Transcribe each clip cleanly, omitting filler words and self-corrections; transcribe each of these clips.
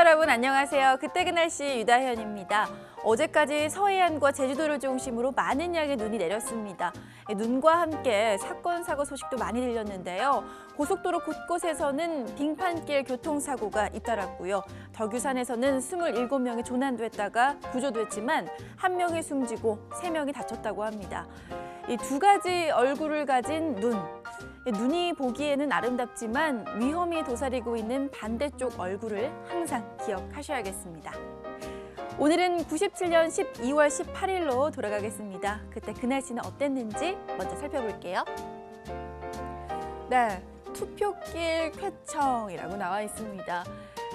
여러분 안녕하세요. 그때 그 날씨 유다현입니다. 어제까지 서해안과 제주도를 중심으로 많은 양의 눈이 내렸습니다. 눈과 함께 사건, 사고 소식도 많이 들렸는데요. 고속도로 곳곳에서는 빙판길 교통사고가 잇따랐고요. 덕유산에서는 27명이 조난됐다가 구조됐지만 1명이 숨지고 3명이 다쳤다고 합니다. 이 두 가지 얼굴을 가진 눈. 눈이 보기에는 아름답지만 위험이 도사리고 있는 반대쪽 얼굴을 항상 기억하셔야겠습니다. 오늘은 97년 12월 18일로 돌아가겠습니다. 그때 그 날씨는 어땠는지 먼저 살펴볼게요. 네, 투표길 쾌청이라고 나와 있습니다.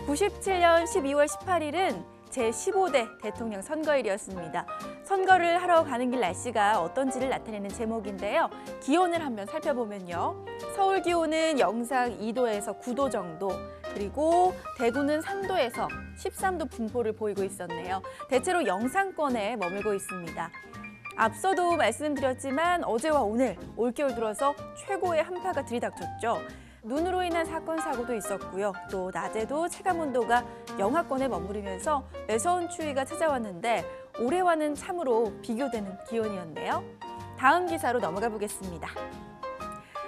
97년 12월 18일은 제15대 대통령 선거일이었습니다. 선거를 하러 가는 길 날씨가 어떤지를 나타내는 제목인데요. 기온을 한번 살펴보면요. 서울 기온은 영상 2도에서 9도 정도, 그리고 대구는 3도에서 13도 분포를 보이고 있었네요. 대체로 영상권에 머물고 있습니다. 앞서도 말씀드렸지만 어제와 오늘 올겨울 들어서 최고의 한파가 들이닥쳤죠. 눈으로 인한 사건, 사고도 있었고요. 또 낮에도 체감온도가 영하권에 머무르면서 매서운 추위가 찾아왔는데 올해와는 참으로 비교되는 기온이었네요. 다음 기사로 넘어가 보겠습니다.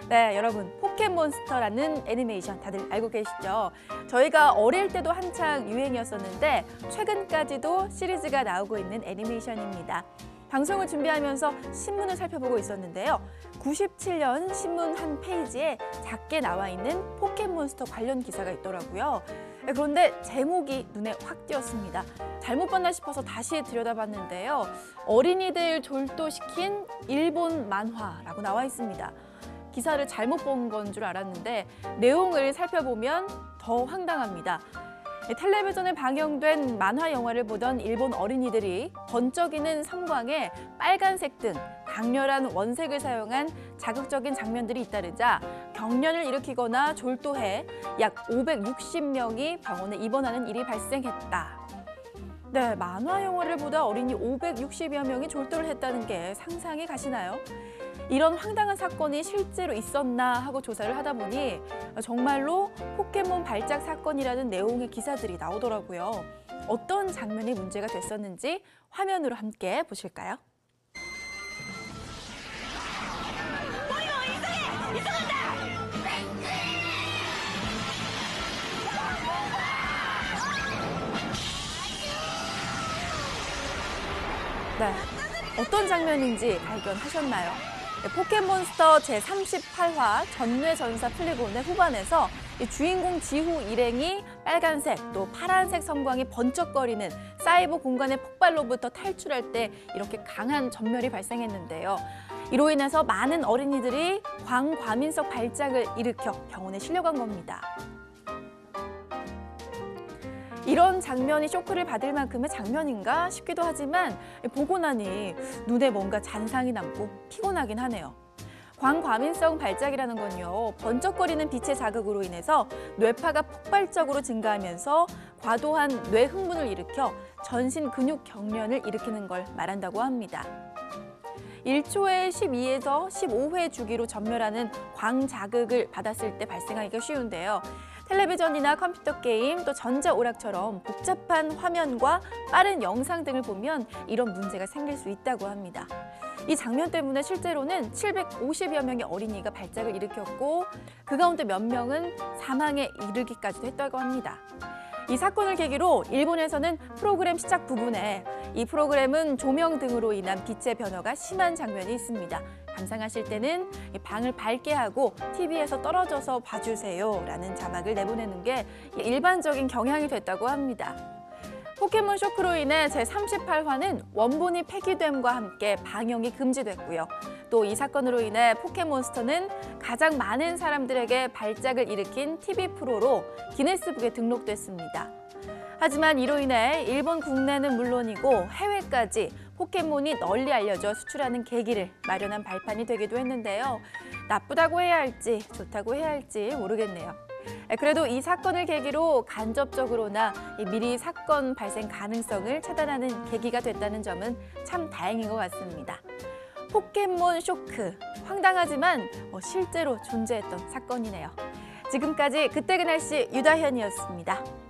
네, 여러분 포켓몬스터라는 애니메이션 다들 알고 계시죠? 저희가 어릴 때도 한창 유행이었었는데 최근까지도 시리즈가 나오고 있는 애니메이션입니다. 방송을 준비하면서 신문을 살펴보고 있었는데요. 97년 신문 한 페이지에 작게 나와 있는 포켓몬스터 관련 기사가 있더라고요. 그런데 제목이 눈에 확 띄었습니다. 잘못 봤나 싶어서 다시 들여다봤는데요. 어린이들 졸도시킨 일본 만화라고 나와 있습니다. 기사를 잘못 본 건 줄 알았는데 내용을 살펴보면 더 황당합니다. 텔레비전에 방영된 만화 영화를 보던 일본 어린이들이 번쩍이는 섬광에 빨간색 등 강렬한 원색을 사용한 자극적인 장면들이 잇따르자 경련을 일으키거나 졸도해 약 560명이 병원에 입원하는 일이 발생했다. 네, 만화 영화를 보다 어린이 560여 명이 졸도를 했다는 게 상상이 가시나요? 이런 황당한 사건이 실제로 있었나 하고 조사를 하다 보니 정말로 포켓몬 발작 사건이라는 내용의 기사들이 나오더라고요. 어떤 장면이 문제가 됐었는지 화면으로 함께 보실까요? 네, 어떤 장면인지 발견하셨나요? 포켓몬스터 제38화 전뇌전사 플리곤의 후반에서 주인공 지후 일행이 빨간색 또 파란색 섬광이 번쩍거리는 사이버 공간의 폭발로부터 탈출할 때 이렇게 강한 전멸이 발생했는데요. 이로 인해서 많은 어린이들이 광과민성 발작을 일으켜 병원에 실려간 겁니다. 이런 장면이 쇼크를 받을 만큼의 장면인가 싶기도 하지만 보고 나니 눈에 뭔가 잔상이 남고 피곤하긴 하네요. 광과민성 발작이라는 건요, 번쩍거리는 빛의 자극으로 인해서 뇌파가 폭발적으로 증가하면서 과도한 뇌 흥분을 일으켜 전신 근육 경련을 일으키는 걸 말한다고 합니다. 1초에 12에서 15회 주기로 전멸하는 광자극을 받았을 때 발생하기가 쉬운데요. 텔레비전이나 컴퓨터 게임, 또 전자오락처럼 복잡한 화면과 빠른 영상 등을 보면 이런 문제가 생길 수 있다고 합니다. 이 장면 때문에 실제로는 750여 명의 어린이가 발작을 일으켰고 그 가운데 몇 명은 사망에 이르기까지도 했다고 합니다. 이 사건을 계기로 일본에서는 프로그램 시작 부분에 이 프로그램은 조명 등으로 인한 빛의 변화가 심한 장면이 있습니다. 감상하실 때는 방을 밝게 하고 TV에서 떨어져서 봐주세요 라는 자막을 내보내는 게 일반적인 경향이 됐다고 합니다. 포켓몬 쇼크로 인해 제38화는 원본이 폐기됨과 함께 방영이 금지됐고요. 또 이 사건으로 인해 포켓몬스터는 가장 많은 사람들에게 발작을 일으킨 TV 프로로 기네스북에 등록됐습니다. 하지만 이로 인해 일본 국내는 물론이고 해외까지 포켓몬이 널리 알려져 수출하는 계기를 마련한 발판이 되기도 했는데요. 나쁘다고 해야 할지 좋다고 해야 할지 모르겠네요. 그래도 이 사건을 계기로 간접적으로나 미리 사건 발생 가능성을 차단하는 계기가 됐다는 점은 참 다행인 것 같습니다. 포켓몬 쇼크, 황당하지만 실제로 존재했던 사건이네요. 지금까지 그때 그 날씨 유다현이었습니다.